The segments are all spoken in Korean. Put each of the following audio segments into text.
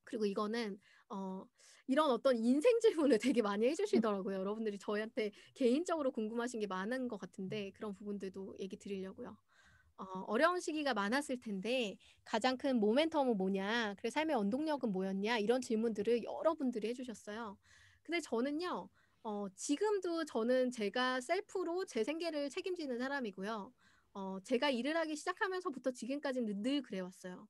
그리고 이거는 어 이런 어떤 인생 질문을 되게 많이 해 주시더라고요. 여러분들이 저희한테 개인적으로 궁금하신 게 많은 것 같은데 그런 부분들도 얘기 드리려고요. 어려운 시기가 많았을 텐데 가장 큰 모멘텀은 뭐냐? 그래 삶의 원동력은 뭐였냐? 이런 질문들을 여러분들이 해 주셨어요. 근데 저는요. 지금도 저는 제가 셀프로 제 생계를 책임지는 사람이고요. 제가 일을 하기 시작하면서부터 지금까지는 늘 그래 왔어요.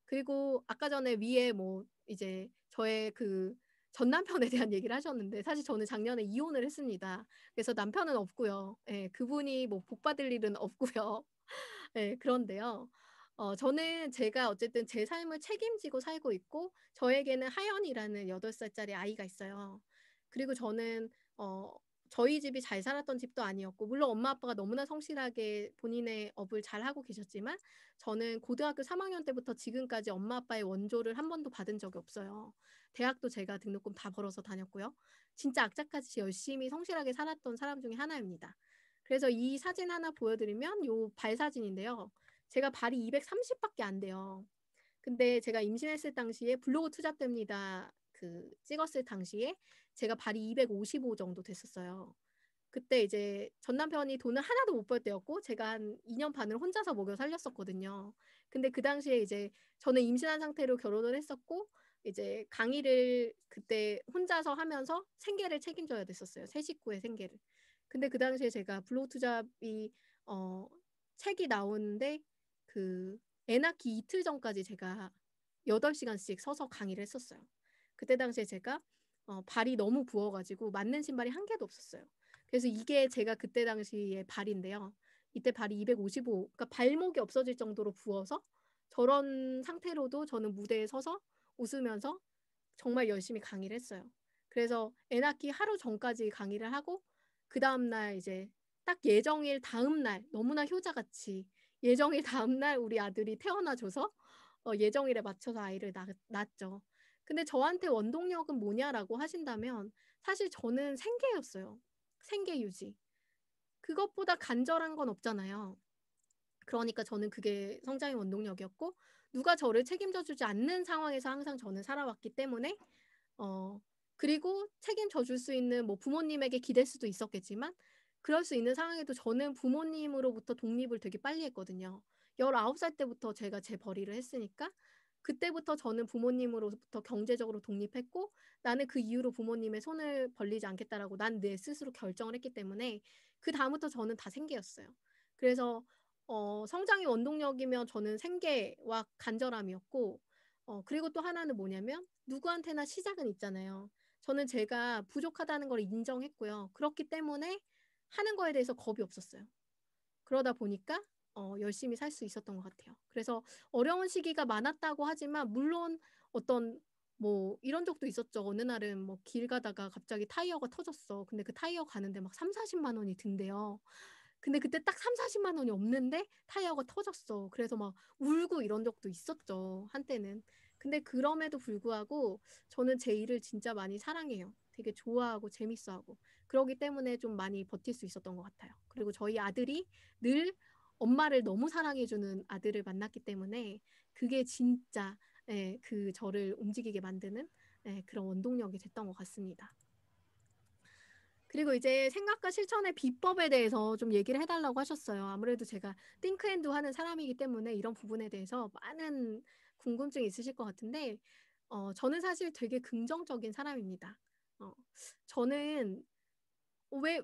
그리고 아까 전에 위에 뭐 이제 저의 그 전 남편에 대한 얘기를 하셨는데 사실 저는 작년에 이혼을 했습니다. 그래서 남편은 없고요. 예. 그분이 뭐 복 받을 일은 없고요. 예. 그런데요. 저는 제가 어쨌든 제 삶을 책임지고 살고 있고 저에게는 하연이라는 8 살짜리 아이가 있어요. 그리고 저는 어 저희 집이 잘 살았던 집도 아니었고 물론 엄마 아빠가 너무나 성실하게 본인의 업을 잘하고 계셨지만 저는 고등학교 3 학년 때부터 지금까지 엄마 아빠의 원조를 한 번도 받은 적이 없어요. 대학도 제가 등록금 다 벌어서 다녔고요. 진짜 악착같이 열심히 성실하게 살았던 사람 중에 하나입니다. 그래서 이 사진 하나 보여드리면 요 발 사진인데요. 제가 발이 230 밖에 안 돼요. 근데 제가 임신했을 당시에 블로그 투잡 됩니다. 그 찍었을 당시에 제가 발이 255 정도 됐었어요. 그때 이제 전 남편이 돈을 하나도 못 벌 때였고 제가 한 2년 반을 혼자서 먹여 살렸었거든요. 근데 그 당시에 이제 저는 임신한 상태로 결혼을 했었고 이제 강의를 그때 혼자서 하면서 생계를 책임져야 됐었어요, 세 식구의 생계를. 근데 그 당시에 제가 블로그 투잡이 어 책이 나오는데 그 애 낳기 이틀 전까지 제가 8 시간씩 서서 강의를 했었어요. 그때 당시에 제가 발이 너무 부어 가지고 맞는 신발이 한 개도 없었어요. 그래서 이게 제가 그때 당시의 발인데요. 이때 발이 255 그러니까 발목이 없어질 정도로 부어서 저런 상태로도 저는 무대에 서서 웃으면서 정말 열심히 강의를 했어요. 그래서 애 낳기 하루 전까지 강의를 하고 그다음 날 이제 딱 예정일 다음 날 너무나 효자같이 예정일 다음 날 우리 아들이 태어나 줘서 예정일에 맞춰서 아이를 낳았죠. 근데 저한테 원동력은 뭐냐라고 하신다면 사실 저는 생계였어요. 생계 유지. 그것보다 간절한 건 없잖아요. 그러니까 저는 그게 성장의 원동력이었고 누가 저를 책임져 주지 않는 상황에서 항상 저는 살아왔기 때문에 어 그리고 책임져 줄 수 있는 뭐 부모님에게 기댈 수도 있었겠지만 그럴 수 있는 상황에도 저는 부모님으로부터 독립을 되게 빨리 했거든요. 19살 때부터 제가 제 벌이를 했으니까 그때부터 저는 부모님으로부터 경제적으로 독립했고 '나는 그 이후로 부모님의 손을 벌리지 않겠다.'라고 난 내 스스로 결정을 했기 때문에 그다음부터 저는 다 생계였어요. 그래서 성장의 원동력이면 저는 생계와 간절함이었고 그리고 또 하나는 뭐냐면 누구한테나 시작은 있잖아요. 저는 제가 부족하다는 걸 인정했고요. 그렇기 때문에 하는 거에 대해서 겁이 없었어요. 그러다 보니까 열심히 살 수 있었던 것 같아요. 그래서 어려운 시기가 많았다고 하지만 물론 어떤 뭐 이런 적도 있었죠. 어느 날은 뭐 길 가다가 갑자기 타이어가 터졌어. 근데 그 타이어 가는데 막 3-40만 원이 든대요. 근데 그때 딱 3-40만 원이 없는데 타이어가 터졌어. 그래서 막 울고 이런 적도 있었죠, 한때는. 근데 그럼에도 불구하고 저는 제 일을 진짜 많이 사랑해요. 되게 좋아하고 재밌어하고. 그러기 때문에 좀 많이 버틸 수 있었던 것 같아요. 그리고 저희 아들이 늘 엄마를 너무 사랑해 주는 아들을 만났기 때문에 그게 진짜 예 그 저를 움직이게 만드는 예 그런 원동력이 됐던 것 같습니다. 그리고 이제 생각과 실천의 비법에 대해서 좀 얘기를 해 달라고 하셨어요. 아무래도 제가 think and do 하는 사람이기 때문에 이런 부분에 대해서 많은 궁금증이 있으실 것 같은데 저는 사실 되게 긍정적인 사람입니다. 어 저는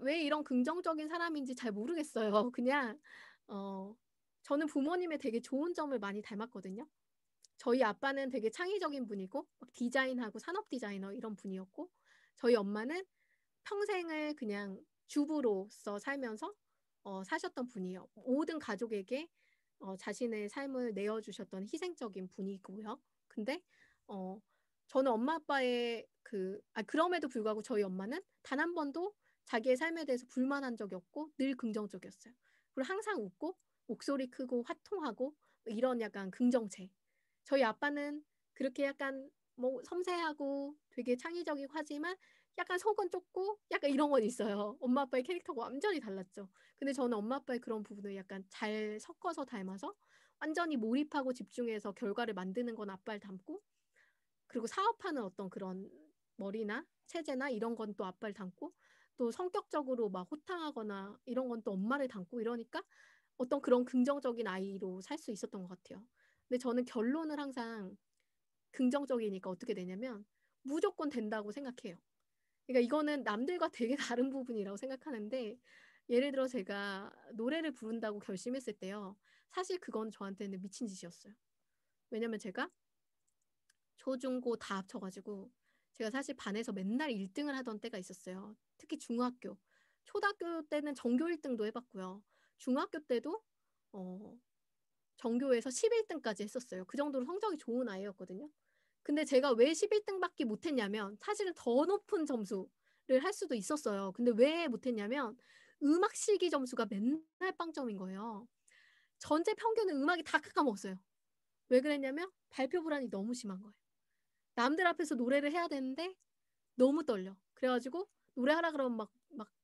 왜 이런 긍정적인 사람인지 잘 모르겠어요. 그냥 어 저는 부모님의 되게 좋은 점을 많이 닮았거든요. 저희 아빠는 되게 창의적인 분이고 막 디자인하고 산업 디자이너 이런 분이었고 저희 엄마는 평생을 그냥 주부로서 살면서 사셨던 분이에요. 모든 가족에게 자신의 삶을 내어 주셨던 희생적인 분이고요. 근데 어 저는 엄마 아빠의 그럼에도 불구하고 저희 엄마는 단 한 번도 자기의 삶에 대해서 불만한 적이 없고 늘 긍정적이었어요. 그리고 항상 웃고 목소리 크고 화통하고 이런 약간 긍정체. 저희 아빠는 그렇게 약간 뭐 섬세하고 되게 창의적이고 하지만 약간 속은 좁고 약간 이런 건 있어요. 엄마 아빠의 캐릭터가 완전히 달랐죠. 근데 저는 엄마 아빠의 그런 부분을 약간 잘 섞어서 닮아서 완전히 몰입하고 집중해서 결과를 만드는 건 아빠를 닮고 그리고 사업하는 어떤 그런 머리나 체제나 이런 건 또 아빠를 닮고 또 성격적으로 막 호탕하거나 이런 건 또 엄마를 닮고 이러니까 어떤 그런 긍정적인 아이로 살 수 있었던 것 같아요. 근데 저는 결론을 항상 긍정적이니까 어떻게 되냐면 무조건 된다고 생각해요. 그러니까 이거는 남들과 되게 다른 부분이라고 생각하는데 예를 들어 제가 노래를 부른다고 결심했을 때요. 사실 그건 저한테는 미친 짓이었어요. 왜냐면 제가 초중고 다 합쳐가지고 제가 사실 반에서 맨날 1등을 하던 때가 있었어요. 특히 중학교. 초등학교 때는 전교 1등도 해봤고요. 중학교 때도 어, 전교에서 11등까지 했었어요. 그 정도로 성적이 좋은 아이였거든요. 근데 제가 왜 11등밖에 못했냐면 사실은 더 높은 점수를 할 수도 있었어요. 근데 왜 못했냐면 음악 실기 점수가 맨날 빵점인 거예요. 전체 평균은 음악이 다 깎아먹었어요. 왜 그랬냐면 발표 불안이 너무 심한 거예요. 남들 앞에서 노래를 해야 되는데 너무 떨려. 그래가지고 노래하라 그러면 막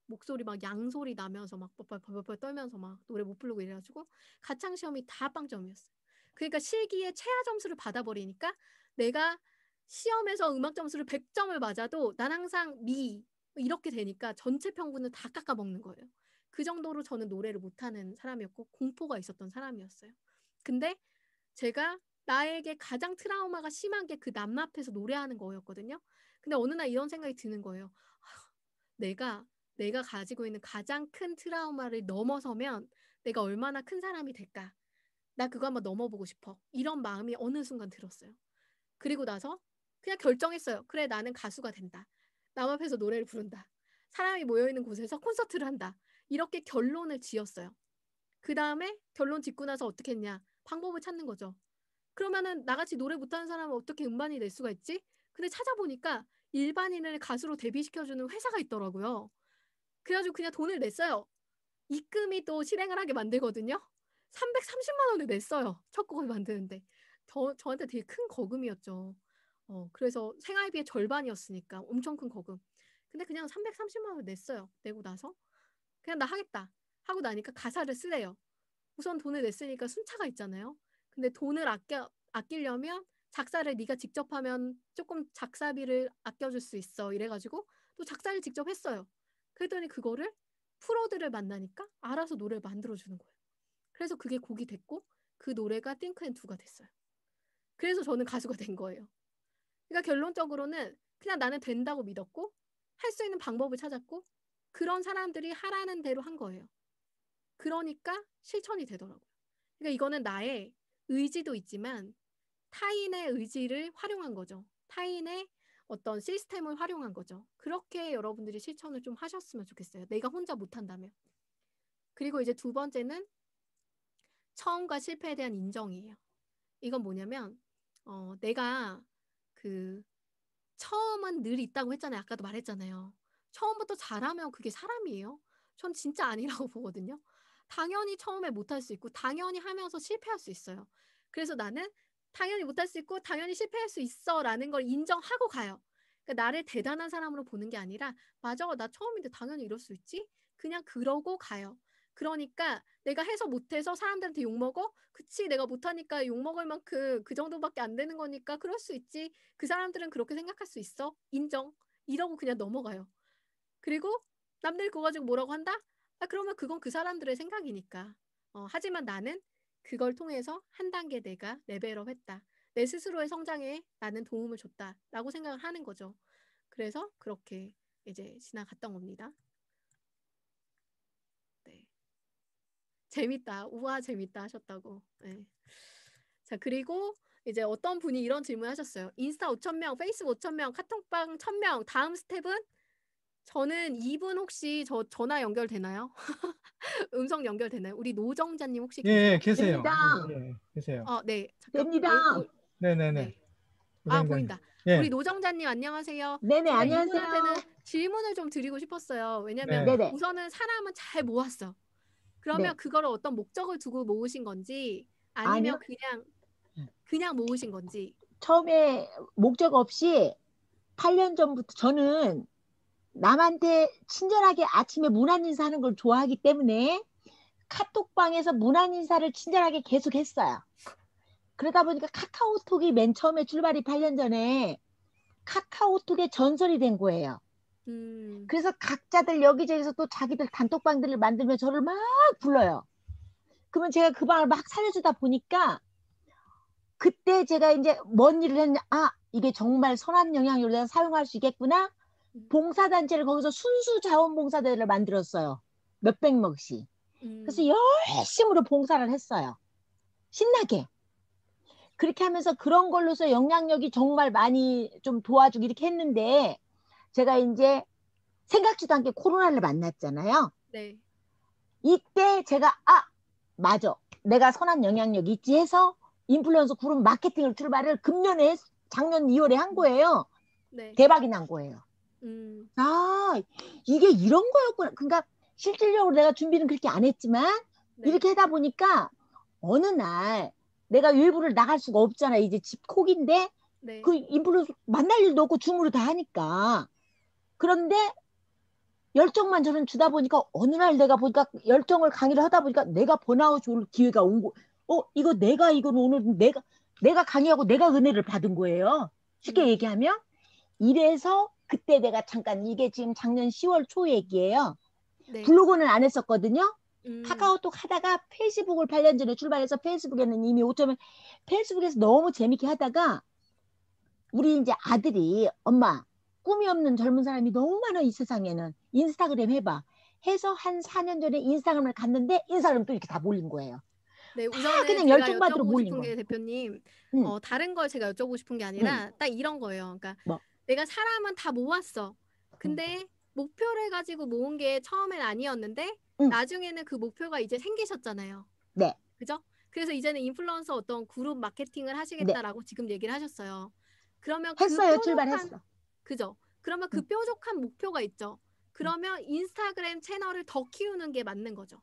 목소리 막 양소리 나면서 막 뻘뻘뻘뻘 떨면서 막 노래 못 부르고 이래가지고 가창 시험이 다 빵점이었어요. 그러니까 실기에 최하 점수를 받아버리니까 내가 시험에서 음악 점수를 100점을 맞아도 난 항상 미 이렇게 되니까 전체 평균을 다 깎아먹는 거예요. 그 정도로 저는 노래를 못하는 사람이었고 공포가 있었던 사람이었어요. 근데 제가 나에게 가장 트라우마가 심한 게 그 남 앞에서 노래하는 거였거든요. 근데 어느 날 이런 생각이 드는 거예요. 내가 가지고 있는 가장 큰 트라우마를 넘어서면 내가 얼마나 큰 사람이 될까? 나 그거 한번 넘어보고 싶어. 이런 마음이 어느 순간 들었어요. 그리고 나서 그냥 결정했어요. 그래, 나는 가수가 된다. 남 앞에서 노래를 부른다. 사람이 모여있는 곳에서 콘서트를 한다. 이렇게 결론을 지었어요. 그 다음에 결론 짓고 나서 어떻게 했냐? 방법을 찾는 거죠. 그러면은 나같이 노래 못하는 사람은 어떻게 음반이 낼 수가 있지? 근데 찾아보니까 일반인을 가수로 데뷔시켜주는 회사가 있더라고요. 그래가지고 그냥 돈을 냈어요. 입금이 또 실행을 하게 만들거든요. 330만 원을 냈어요. 첫 곡을 만드는데. 저한테 되게 큰 거금이었죠. 그래서 생활비의 절반이었으니까 엄청 큰 거금. 근데 그냥 330만 원을 냈어요. 내고 나서 그냥 나 하겠다 하고 나니까 가사를 쓰래요. 우선 돈을 냈으니까 순차가 있잖아요. 근데 돈을 아끼려면 작사를 네가 직접 하면 조금 작사비를 아껴줄 수 있어. 이래가지고 또 작사를 직접 했어요. 그랬더니 그거를 프로들을 만나니까 알아서 노래를 만들어주는 거예요. 그래서 그게 곡이 됐고 그 노래가 띵크앤두가 됐어요. 그래서 저는 가수가 된 거예요. 그러니까 결론적으로는 그냥 나는 된다고 믿었고 할 수 있는 방법을 찾았고 그런 사람들이 하라는 대로 한 거예요. 그러니까 실천이 되더라고요. 그러니까 이거는 나의 의지도 있지만 타인의 의지를 활용한 거죠. 타인의 어떤 시스템을 활용한 거죠. 그렇게 여러분들이 실천을 좀 하셨으면 좋겠어요. 내가 혼자 못한다면. 그리고 이제 두 번째는 처음과 실패에 대한 인정이에요. 이건 뭐냐면 내가 그 처음은 늘 있다고 했잖아요. 아까도 말했잖아요. 처음부터 잘하면 그게 사람이에요? 전 진짜 아니라고 보거든요. 당연히 처음에 못할 수 있고 당연히 하면서 실패할 수 있어요. 그래서 나는 당연히 못할 수 있고 당연히 실패할 수 있어라는 걸 인정하고 가요. 그러니까 나를 대단한 사람으로 보는 게 아니라 맞아, 나 처음인데 당연히 이럴 수 있지? 그냥 그러고 가요. 그러니까 내가 해서 못해서 사람들한테 욕먹어? 그치, 내가 못하니까 욕먹을 만큼 그 정도밖에 안 되는 거니까 그럴 수 있지. 그 사람들은 그렇게 생각할 수 있어. 인정. 이러고 그냥 넘어가요. 그리고 남들 그거 가지고 뭐라고 한다? 그러면 그건 그 사람들의 생각이니까. 하지만 나는 그걸 통해서 한 단계 내가 레벨업 했다. 내 스스로의 성장에 나는 도움을 줬다라고 생각을 하는 거죠. 그래서 그렇게 이제 지나갔던 겁니다. 네. 재밌다. 우와, 재밌다 하셨다고. 네. 자, 그리고 이제 어떤 분이 이런 질문 하셨어요. 인스타 5,000명, 페이스북 5,000명, 카톡방 1,000명, 다음 스텝은? 저는 이분 혹시 저 전화 연결되나요? 음성 연결되나요? 우리 노정자님 혹시 예, 예, 계세요? 계세요. 됩니다. 예, 예, 계세요. 네, 잠깐, 됩니다. 네네네. 네. 부장님. 보인다. 우리 예, 노정자님 안녕하세요. 네네, 제가 안녕하세요. 이분한테는 질문을 좀 드리고 싶었어요. 왜냐면 네. 네네. 우선은 사람은 잘 모았어. 그러면 네. 그거를 어떤 목적을 두고 모으신 건지 아니면 아니요. 그냥 모으신 건지. 처음에 목적 없이 8년 전부터 저는 남한테 친절하게 아침에 문안 인사하는 걸 좋아하기 때문에 카톡방에서 문안 인사를 친절하게 계속 했어요. 그러다 보니까 카카오톡이 맨 처음에 출발이 8년 전에 카카오톡의 전설이 된 거예요. 음, 그래서 각자들 여기저기서 또 자기들 단톡방들을 만들면 저를 막 불러요. 그러면 제가 그 방을 막 살려주다 보니까 그때 제가 이제 뭔 일을 했냐, 아, 이게 정말 선한 영향력을 내가 사용할 수 있겠구나. 음, 봉사단체를 거기서 순수 자원봉사대를 만들었어요. 몇백 명씩. 그래서 음, 열심으로 봉사를 했어요. 신나게. 그렇게 하면서 그런 걸로서 영향력이 정말 많이 좀 도와주고 이렇게 했는데 제가 이제 생각지도 않게 코로나를 만났잖아요. 네, 이때 제가 아, 맞아. 내가 선한 영향력 있지 해서 인플루언서 그룹 마케팅을 출발을 금년에 작년 2월에 한 음, 거예요. 네, 대박이 난 거예요. 음, 아, 이게 이런 거였구나. 그러니까 실질적으로 내가 준비는 그렇게 안 했지만 네, 이렇게 하다 보니까 어느 날 내가 외부를 나갈 수가 없잖아. 이제 집콕인데 네, 그 인플루언서 만날 일도 없고 줌으로 다 하니까. 그런데 열정만 저는 주다 보니까 어느 날 내가 보니까 열정을 강의를 하다 보니까 내가 번아웃 올 기회가 온 거. 이거 내가 이건 오늘 내가 강의하고 내가 은혜를 받은 거예요. 쉽게 음, 얘기하면 이래서 그때 내가 잠깐 이게 지금 작년 10월 초 얘기예요. 네, 블로그는 안 했었거든요. 음, 카카오톡 하다가 페이스북을 8년 전에 출발해서 페이스북에는 이미 5점을 페이스북에서 너무 재밌게 하다가 우리 이제 아들이 엄마 꿈이 없는 젊은 사람이 너무 많아 이 세상에는 인스타그램 해봐 해서 한 4년 전에 인스타그램을 갔는데 인스타그램 또 이렇게 다 몰린 거예요. 네, 다 우선은 그냥 제가 열정받으러 여쭤보고 몰린 싶은 거예요. 게 대표님, 응, 다른 걸 제가 여쭤보고 싶은 게 응, 아니라 딱 이런 거예요. 그러니까 뭐, 내가 사람은 다 모았어. 응, 근데 목표를 가지고 모은 게 처음엔 아니었는데 응, 나중에는 그 목표가 이제 생기셨잖아요. 네, 그죠? 그래서 이제는 인플루언서 어떤 그룹 마케팅을 네, 하시겠다라고 지금 얘기를 하셨어요. 그러면 그 했어요. 뾰족한, 출발했어. 그죠? 그러면 그 응, 뾰족한 목표가 있죠. 응. 그러면 인스타그램 채널을 더 키우는 게 맞는 거죠.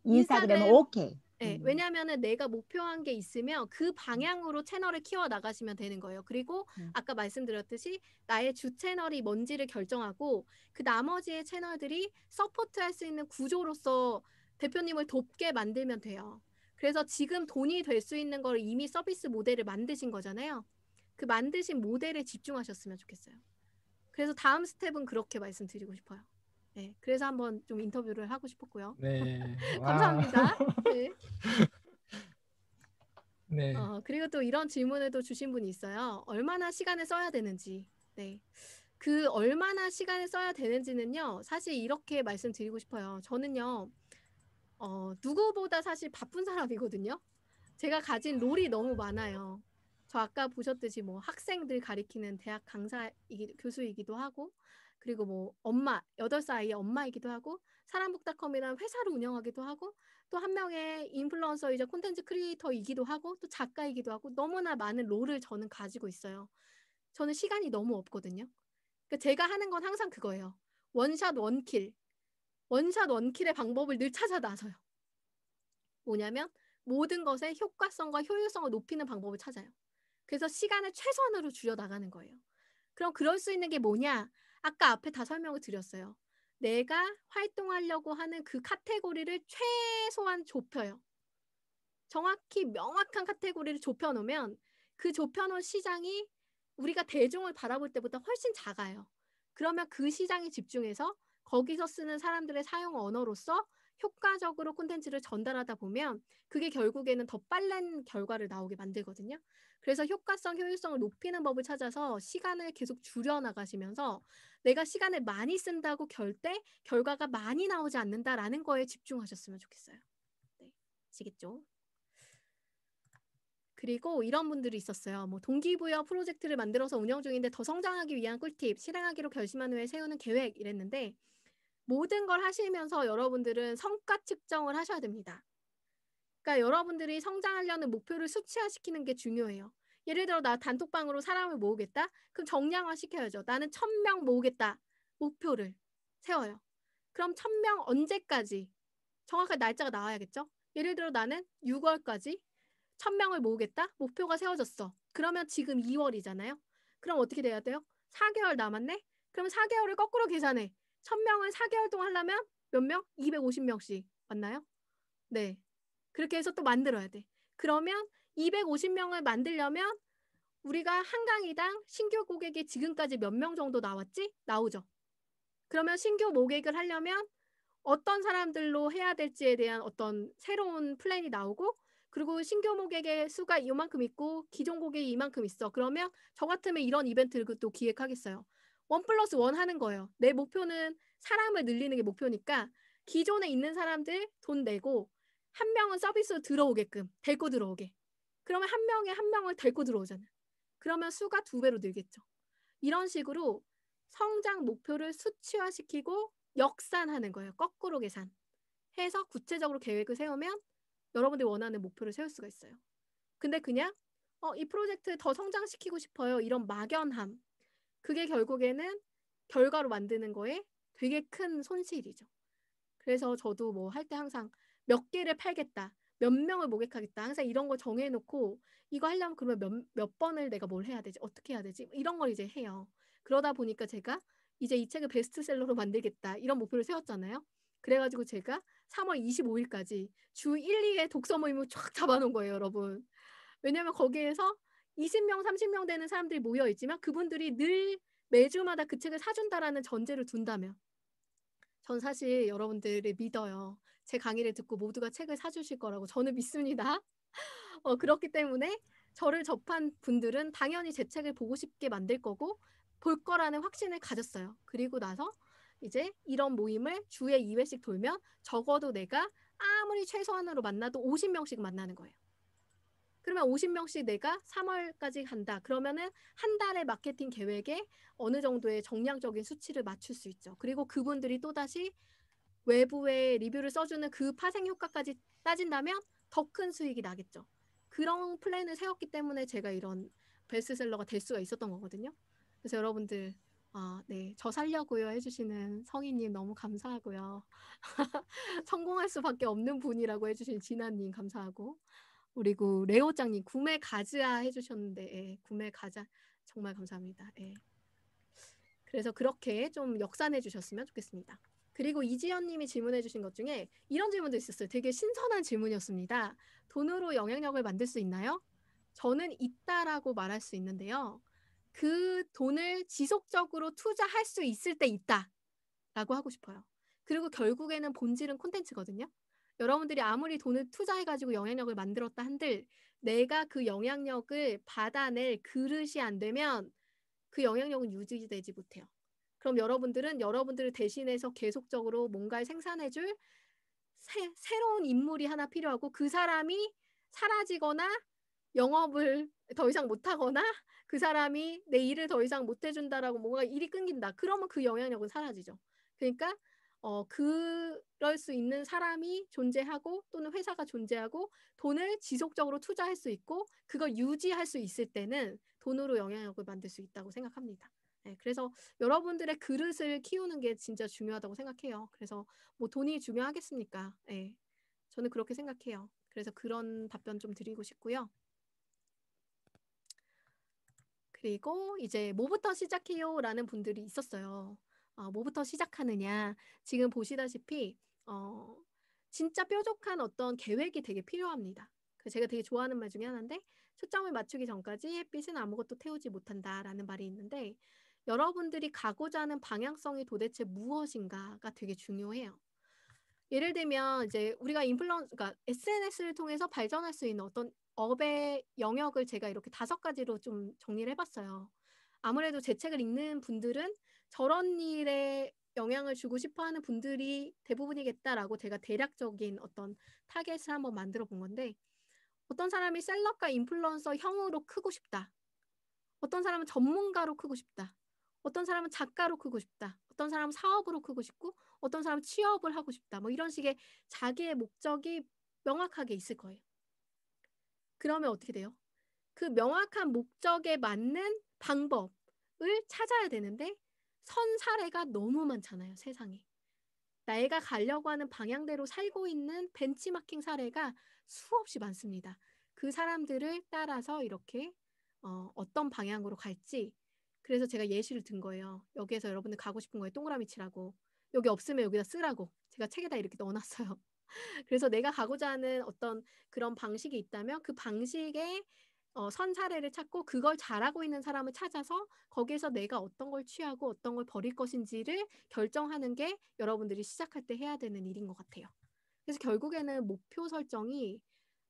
인스타그램은 인스타그램, 오케이. 네, 왜냐하면은 내가 목표한 게 있으면 그 방향으로 채널을 키워 나가시면 되는 거예요. 그리고 응. 아까 말씀드렸듯이 나의 주 채널이 뭔지를 결정하고 그 나머지의 채널들이 서포트할 수 있는 구조로서 대표님을 돕게 만들면 돼요. 그래서 지금 돈이 될 수 있는 걸 이미 서비스 모델을 만드신 거잖아요. 그 만드신 모델에 집중하셨으면 좋겠어요. 그래서 다음 스텝은 그렇게 말씀드리고 싶어요. 네, 그래서 한번 좀 인터뷰를 하고 싶었고요. 네. 와. 감사합니다. 네. 네. 그리고 또 이런 질문을 또 주신 분이 있어요. 얼마나 시간을 써야 되는지. 네. 그 얼마나 시간을 써야 되는지는요, 사실 이렇게 말씀드리고 싶어요. 저는요, 누구보다 사실 바쁜 사람이거든요. 제가 가진 롤이 너무 많아요. 저 아까 보셨듯이 뭐 학생들 가리키는 대학 교수이기도 하고, 그리고 뭐 엄마, 8살 아이의 엄마이기도 하고, 사람북닷컴이라는 회사를 운영하기도 하고, 또 한 명의 인플루언서이자 콘텐츠 크리에이터이기도 하고, 또 작가이기도 하고, 너무나 많은 롤을 저는 가지고 있어요. 저는 시간이 너무 없거든요. 그러니까 제가 하는 건 항상 그거예요. 원샷 원킬. 원샷 원킬의 방법을 늘 찾아 나서요. 뭐냐면 모든 것의 효과성과 효율성을 높이는 방법을 찾아요. 그래서 시간을 최선으로 줄여 나가는 거예요. 그럼 그럴 수 있는 게 뭐냐? 아까 앞에 다 설명을 드렸어요. 내가 활동하려고 하는 그 카테고리를 최소한 좁혀요. 정확히 명확한 카테고리를 좁혀놓으면 그 좁혀놓은 시장이 우리가 대중을 바라볼 때보다 훨씬 작아요. 그러면 그 시장에 집중해서 거기서 쓰는 사람들의 사용 언어로서 효과적으로 콘텐츠를 전달하다 보면 그게 결국에는 더 빠른 결과를 나오게 만들거든요. 그래서 효과성, 효율성을 높이는 법을 찾아서 시간을 계속 줄여나가시면서 내가 시간을 많이 쓴다고 결과가 많이 나오지 않는다라는 거에 집중하셨으면 좋겠어요. 네, 아시겠죠? 그리고 이런 분들이 있었어요. 뭐 동기부여 프로젝트를 만들어서 운영 중인데 더 성장하기 위한 꿀팁, 실행하기로 결심한 후에 세우는 계획 이랬는데 모든 걸 하시면서 여러분들은 성과 측정을 하셔야 됩니다. 그러니까 여러분들이 성장하려는 목표를 수치화시키는 게 중요해요. 예를 들어 나 단톡방으로 사람을 모으겠다? 그럼 정량화 시켜야죠. 나는 1000명 모으겠다. 목표를 세워요. 그럼 1000명 언제까지? 정확한 날짜가 나와야겠죠? 예를 들어 나는 6월까지 1000명을 모으겠다? 목표가 세워졌어. 그러면 지금 2월이잖아요. 그럼 어떻게 돼야 돼요? 4개월 남았네? 그럼 4개월을 거꾸로 계산해. 1000명을 4개월 동안 하려면 몇 명? 250명씩. 맞나요? 네. 그렇게 해서 또 만들어야 돼. 그러면 250명을 만들려면 우리가 한 강의당 신규 고객이 지금까지 몇 명 정도 나왔지? 나오죠. 그러면 신규 모객을 하려면 어떤 사람들로 해야 될지에 대한 어떤 새로운 플랜이 나오고, 그리고 신규 모객의 수가 이만큼 있고 기존 고객이 이만큼 있어. 그러면 저 같으면 이런 이벤트를 또 기획하겠어요. 1+1 하는 거예요. 내 목표는 사람을 늘리는 게 목표니까 기존에 있는 사람들 돈 내고 한 명은 서비스로 들어오게끔 데리고 들어오게. 그러면 한 명에 한 명을 데리고 들어오잖아요. 그러면 수가 2배로 늘겠죠. 이런 식으로 성장 목표를 수치화시키고 역산하는 거예요. 거꾸로 계산. 해서 구체적으로 계획을 세우면 여러분들이 원하는 목표를 세울 수가 있어요. 근데 그냥 이 프로젝트 더 성장시키고 싶어요. 이런 막연함. 그게 결국에는 결과로 만드는 거에 되게 큰 손실이죠. 그래서 저도 뭐 할 때 항상 몇 개를 팔겠다. 몇 명을 모객하겠다. 항상 이런 거 정해놓고 이거 하려면 그러면 몇 번을 내가 뭘 해야 되지? 어떻게 해야 되지? 이런 걸 이제 해요. 그러다 보니까 제가 이제 이 책을 베스트셀러로 만들겠다. 이런 목표를 세웠잖아요. 그래가지고 제가 3월 25일까지 주 1, 2회 독서 모임을 쫙 잡아놓은 거예요, 여러분. 왜냐면 거기에서 20명, 30명 되는 사람들이 모여 있지만 그분들이 늘 매주마다 그 책을 사준다라는 전제를 둔다면 전 사실 여러분들을 믿어요. 제 강의를 듣고 모두가 책을 사주실 거라고 저는 믿습니다. 그렇기 때문에 저를 접한 분들은 당연히 제 책을 보고 싶게 만들 거고 볼 거라는 확신을 가졌어요. 그리고 나서 이제 이런 모임을 주에 2회씩 돌면 적어도 내가 아무리 최소한으로 만나도 50명씩 만나는 거예요. 그러면 50명씩 내가 3월까지 간다. 그러면은 한 달의 마케팅 계획에 어느 정도의 정량적인 수치를 맞출 수 있죠. 그리고 그분들이 또다시 외부에 리뷰를 써주는 그 파생 효과까지 따진다면 더 큰 수익이 나겠죠. 그런 플랜을 세웠기 때문에 제가 이런 베스트셀러가 될 수가 있었던 거거든요. 그래서 여러분들 네, 저 살려고요 해주시는 성희님 너무 감사하고요. 성공할 수밖에 없는 분이라고 해주신 진아님 감사하고, 그리고 레오짱님 구매 가즈아 해주셨는데 구매 가자 정말 감사합니다. 그래서 그렇게 좀 역산해 주셨으면 좋겠습니다. 그리고 이지연님이 질문해 주신 것 중에 이런 질문도 있었어요. 되게 신선한 질문이었습니다. 돈으로 영향력을 만들 수 있나요? 저는 있다라고 말할 수 있는데요. 그 돈을 지속적으로 투자할 수 있을 때 있다라고 하고 싶어요. 그리고 결국에는 본질은 콘텐츠거든요. 여러분들이 아무리 돈을 투자해가지고 영향력을 만들었다 한들 내가 그 영향력을 받아낼 그릇이 안 되면 그 영향력은 유지되지 못해요. 그럼 여러분들은 여러분들을 대신해서 계속적으로 뭔가를 생산해줄 새로운 인물이 하나 필요하고 그 사람이 사라지거나 영업을 더 이상 못하거나 그 사람이 내 일을 더 이상 못해준다라고 뭔가 일이 끊긴다. 그러면 그 영향력은 사라지죠. 그러니까 그럴 수 있는 사람이 존재하고 또는 회사가 존재하고 돈을 지속적으로 투자할 수 있고 그걸 유지할 수 있을 때는 돈으로 영향력을 만들 수 있다고 생각합니다. 네, 그래서 여러분들의 그릇을 키우는 게 진짜 중요하다고 생각해요. 그래서 뭐 돈이 중요하겠습니까? 네, 저는 그렇게 생각해요. 그래서 그런 답변 좀 드리고 싶고요. 그리고 이제 뭐부터 시작해요? 라는 분들이 있었어요. 뭐부터 시작하느냐. 지금 보시다시피 진짜 뾰족한 어떤 계획이 되게 필요합니다. 제가 되게 좋아하는 말 중에 하나인데 초점을 맞추기 전까지 햇빛은 아무것도 태우지 못한다라는 말이 있는데 여러분들이 가고자 하는 방향성이 도대체 무엇인가가 되게 중요해요. 예를 들면 이제 우리가 그러니까 SNS를 통해서 발전할 수 있는 어떤 업의 영역을 제가 이렇게 5가지로 좀 정리를 해봤어요. 아무래도 제 책을 읽는 분들은 저런 일에 영향을 주고 싶어하는 분들이 대부분이겠다라고 제가 대략적인 어떤 타겟을 한번 만들어 본 건데 어떤 사람이 셀럽과 인플루언서 형으로 크고 싶다. 어떤 사람은 전문가로 크고 싶다. 어떤 사람은 작가로 크고 싶다. 어떤 사람은 사업으로 크고 싶고 어떤 사람은 취업을 하고 싶다. 뭐 이런 식의 자기의 목적이 명확하게 있을 거예요. 그러면 어떻게 돼요? 그 명확한 목적에 맞는 방법을 찾아야 되는데 선 사례가 너무 많잖아요, 세상에. 내가 가려고 하는 방향대로 살고 있는 벤치마킹 사례가 수없이 많습니다. 그 사람들을 따라서 이렇게 어떤 방향으로 갈지 그래서 제가 예시를 든 거예요. 여기에서 여러분들 가고 싶은 거에 동그라미 치라고. 여기 없으면 여기다 쓰라고. 제가 책에다 이렇게 넣어놨어요. 그래서 내가 가고자 하는 어떤 그런 방식이 있다면 그 방식에 선 사례를 찾고 그걸 잘하고 있는 사람을 찾아서 거기에서 내가 어떤 걸 취하고 어떤 걸 버릴 것인지를 결정하는 게 여러분들이 시작할 때 해야 되는 일인 것 같아요. 그래서 결국에는 목표 설정이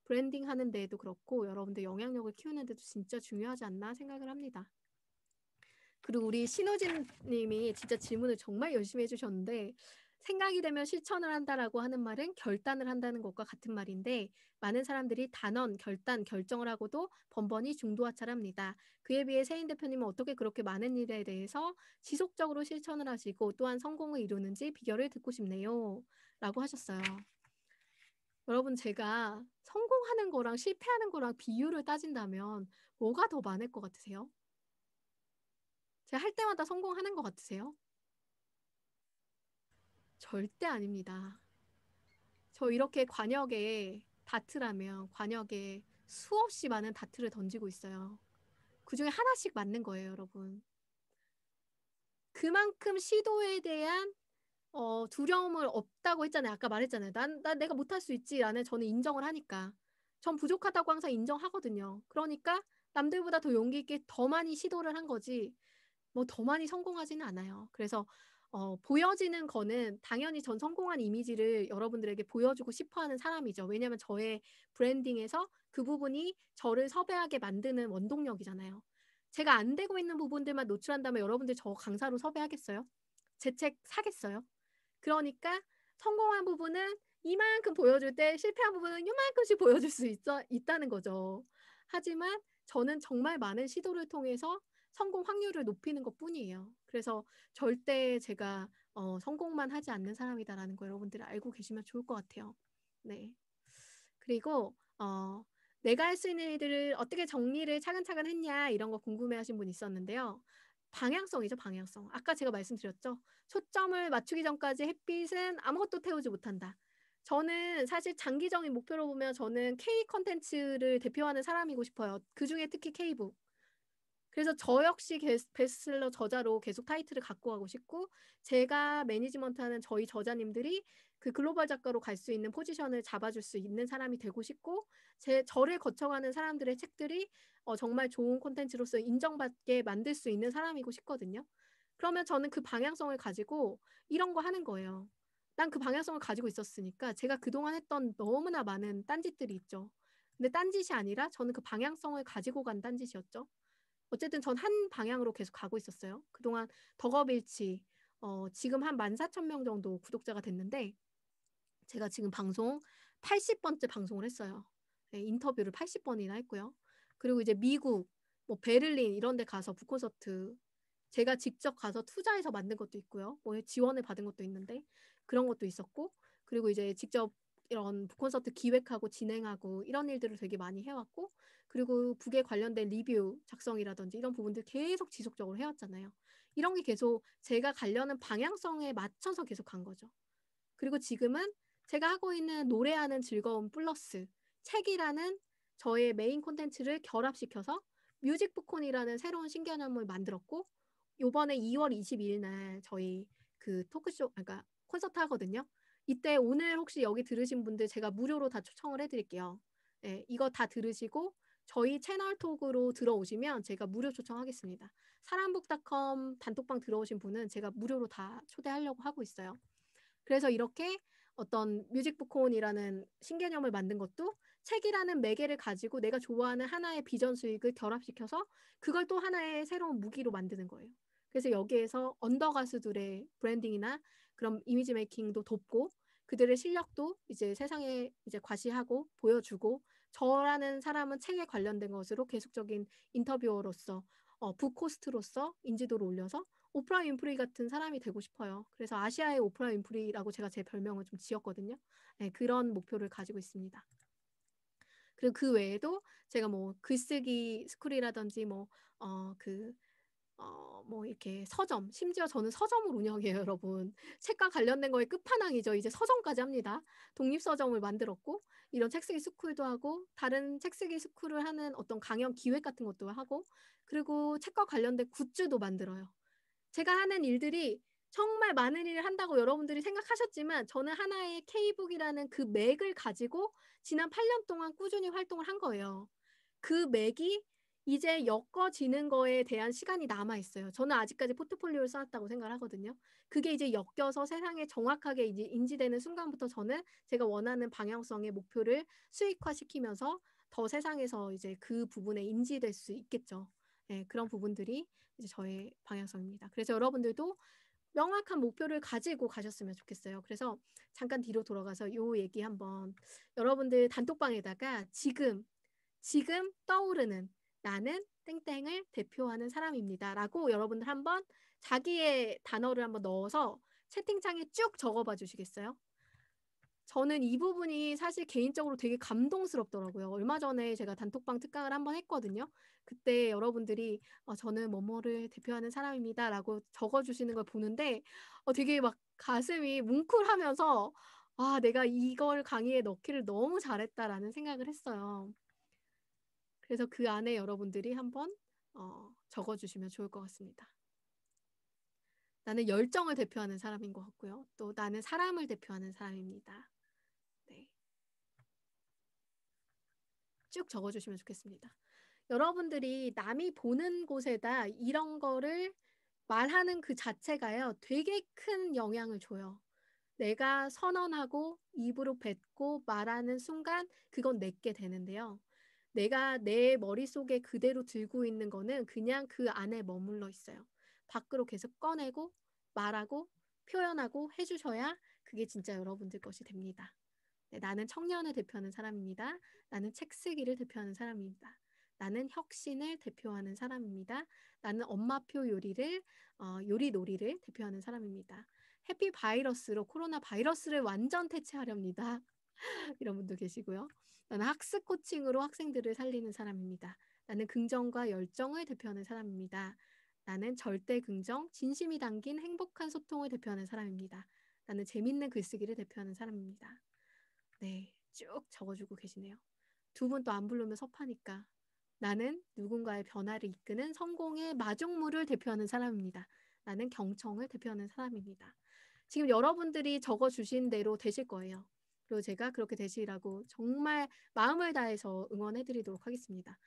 브랜딩 하는 데에도 그렇고 여러분들 영향력을 키우는 데도 진짜 중요하지 않나 생각을 합니다. 그리고 우리 신호진 님이 진짜 질문을 정말 열심히 해주셨는데 생각이 되면 실천을 한다라고 하는 말은 결단을 한다는 것과 같은 말인데 많은 사람들이 단언, 결단, 결정을 하고도 번번이 중도하차랍니다. 그에 비해 세인 대표님은 어떻게 그렇게 많은 일에 대해서 지속적으로 실천을 하시고 또한 성공을 이루는지 비결을 듣고 싶네요. 라고 하셨어요. 여러분 제가 성공하는 거랑 실패하는 거랑 비율을 따진다면 뭐가 더 많을 것 같으세요? 제가 할 때마다 성공하는 것 같으세요? 절대 아닙니다. 저 이렇게 관역에 다트라면 관역에 수없이 많은 다트를 던지고 있어요. 그중에 하나씩 맞는 거예요, 여러분. 그만큼 시도에 대한 두려움을 없다고 했잖아요. 아까 말했잖아요. 난 내가 못할 수 있지라는 저는 인정을 하니까. 전 부족하다고 항상 인정하거든요. 그러니까 남들보다 더 용기 있게 더 많이 시도를 한 거지 뭐 더 많이 성공하지는 않아요. 그래서 보여지는 거는 당연히 전 성공한 이미지를 여러분들에게 보여주고 싶어하는 사람이죠. 왜냐하면 저의 브랜딩에서 그 부분이 저를 섭외하게 만드는 원동력이잖아요. 제가 안 되고 있는 부분들만 노출한다면 여러분들 저 강사로 섭외하겠어요? 제 책 사겠어요? 그러니까 성공한 부분은 이만큼 보여줄 때 실패한 부분은 이만큼씩 보여줄 수 있다는 거죠. 하지만 저는 정말 많은 시도를 통해서 성공 확률을 높이는 것뿐이에요. 그래서 절대 제가 성공만 하지 않는 사람이다라는 거 여러분들이 알고 계시면 좋을 것 같아요. 네. 그리고 내가 할 수 있는 일들을 어떻게 정리를 차근차근 했냐 이런 거 궁금해하신 분 있었는데요. 방향성이죠, 방향성. 아까 제가 말씀드렸죠. 초점을 맞추기 전까지 햇빛은 아무것도 태우지 못한다. 저는 사실 장기적인 목표로 보면 저는 K 컨텐츠를 대표하는 사람이고 싶어요. 그중에 특히 K북. 그래서 저 역시 베스트셀러 저자로 계속 타이틀을 갖고 가고 싶고 제가 매니지먼트하는 저희 저자님들이 그 글로벌 작가로 갈 수 있는 포지션을 잡아줄 수 있는 사람이 되고 싶고 저를 거쳐가는 사람들의 책들이 정말 좋은 콘텐츠로서 인정받게 만들 수 있는 사람이고 싶거든요. 그러면 저는 그 방향성을 가지고 이런 거 하는 거예요. 난 그 방향성을 가지고 있었으니까 제가 그동안 했던 너무나 많은 딴짓들이 있죠. 근데 딴짓이 아니라 저는 그 방향성을 가지고 간 딴짓이었죠. 어쨌든 전 한 방향으로 계속 가고 있었어요. 그동안 덕업일치 지금 한 14,000명 정도 구독자가 됐는데 제가 지금 방송 80번째 방송을 했어요. 네, 인터뷰를 80번이나 했고요. 그리고 이제 미국, 뭐 베를린 이런 데 가서 북콘서트 제가 직접 가서 투자해서 만든 것도 있고요. 뭐 지원을 받은 것도 있는데 그런 것도 있었고 그리고 이제 직접 이런 북콘서트 기획하고 진행하고 이런 일들을 되게 많이 해왔고 그리고 북에 관련된 리뷰 작성이라든지 이런 부분들 계속 지속적으로 해왔잖아요. 이런 게 계속 제가 가려는 방향성에 맞춰서 계속 간 거죠. 그리고 지금은 제가 하고 있는 노래하는 즐거움 플러스 책이라는 저의 메인 콘텐츠를 결합시켜서 뮤직북콘이라는 새로운 신개념을 만들었고 요번에 2월 22일 날 저희 그 토크쇼 그러니까 콘서트 하거든요. 이때 오늘 혹시 여기 들으신 분들 제가 무료로 다 초청을 해드릴게요. 네, 이거 다 들으시고 저희 채널 톡으로 들어오시면 제가 무료 초청하겠습니다. 사람북닷컴 단톡방 들어오신 분은 제가 무료로 다 초대하려고 하고 있어요. 그래서 이렇게 어떤 뮤직북콘이라는 신개념을 만든 것도 책이라는 매개를 가지고 내가 좋아하는 하나의 비전 수익을 결합시켜서 그걸 또 하나의 새로운 무기로 만드는 거예요. 그래서 여기에서 언더 가수들의 브랜딩이나 그런 이미지 메이킹도 돕고 그들의 실력도 이제 세상에 이제 과시하고 보여주고 저라는 사람은 책에 관련된 것으로 계속적인 인터뷰어로서 북호스트로서 인지도를 올려서 오프라 윈프리 같은 사람이 되고 싶어요. 그래서 아시아의 오프라 윈프리라고 제가 제 별명을 좀 지었거든요. 네, 그런 목표를 가지고 있습니다. 그리고 그 외에도 제가 뭐 글쓰기 스쿨이라든지 뭐 이렇게 서점, 심지어 저는 서점을 운영해요, 여러분. 책과 관련된 거에 끝판왕이죠. 이제 서점까지 합니다. 독립서점을 만들었고, 이런 책쓰기 스쿨도 하고, 다른 책쓰기 스쿨을 하는 어떤 강연 기획 같은 것도 하고, 그리고 책과 관련된 굿즈도 만들어요. 제가 하는 일들이 정말 많은 일을 한다고 여러분들이 생각하셨지만 저는 하나의 K북이라는 그 맥을 가지고 지난 8년 동안 꾸준히 활동을 한 거예요. 그 맥이 이제 엮어지는 거에 대한 시간이 남아 있어요. 저는 아직까지 포트폴리오를 쌓았다고 생각을 하거든요. 그게 이제 엮여서 세상에 정확하게 이제 인지되는 순간부터 저는 제가 원하는 방향성의 목표를 수익화시키면서 더 세상에서 이제 그 부분에 인지될 수 있겠죠. 네, 그런 부분들이 이제 저의 방향성입니다. 그래서 여러분들도 명확한 목표를 가지고 가셨으면 좋겠어요. 그래서 잠깐 뒤로 돌아가서 요 얘기 한번 여러분들 단톡방에다가 지금 떠오르는 나는 땡땡을 대표하는 사람입니다. 라고 여러분들 한번 자기의 단어를 한번 넣어서 채팅창에 쭉 적어봐 주시겠어요? 저는 이 부분이 사실 개인적으로 되게 감동스럽더라고요. 얼마 전에 제가 단톡방 특강을 한번 했거든요. 그때 여러분들이 저는 뭐뭐를 대표하는 사람입니다. 라고 적어주시는 걸 보는데 되게 막 가슴이 뭉클하면서 아, 내가 이걸 강의에 넣기를 너무 잘했다라는 생각을 했어요. 그래서 그 안에 여러분들이 한번 적어주시면 좋을 것 같습니다. 나는 열정을 대표하는 사람인 것 같고요. 또 나는 사람을 대표하는 사람입니다. 네. 쭉 적어주시면 좋겠습니다. 여러분들이 남이 보는 곳에다 이런 거를 말하는 그 자체가요, 되게 큰 영향을 줘요. 내가 선언하고 입으로 뱉고 말하는 순간 그건 내게 되는데요. 내가 내 머릿속에 그대로 들고 있는 거는 그냥 그 안에 머물러 있어요. 밖으로 계속 꺼내고 말하고 표현하고 해주셔야 그게 진짜 여러분들 것이 됩니다. 네, 나는 청년을 대표하는 사람입니다. 나는 책 쓰기를 대표하는 사람입니다. 나는 혁신을 대표하는 사람입니다. 나는 엄마표 요리놀이를 대표하는 사람입니다. 해피 바이러스로 코로나 바이러스를 완전 퇴치하렵니다. 이런 분도 계시고요. 나는 학습 코칭으로 학생들을 살리는 사람입니다. 나는 긍정과 열정을 대표하는 사람입니다. 나는 절대 긍정, 진심이 담긴 행복한 소통을 대표하는 사람입니다. 나는 재밌는 글쓰기를 대표하는 사람입니다. 네, 쭉 적어주고 계시네요. 두 분 또 안 부르면 섭하니까. 나는 누군가의 변화를 이끄는 성공의 마중물을 대표하는 사람입니다. 나는 경청을 대표하는 사람입니다. 지금 여러분들이 적어주신 대로 되실 거예요. 그리고 제가 그렇게 되시라고 정말 마음을 다해서 응원해드리도록 하겠습니다.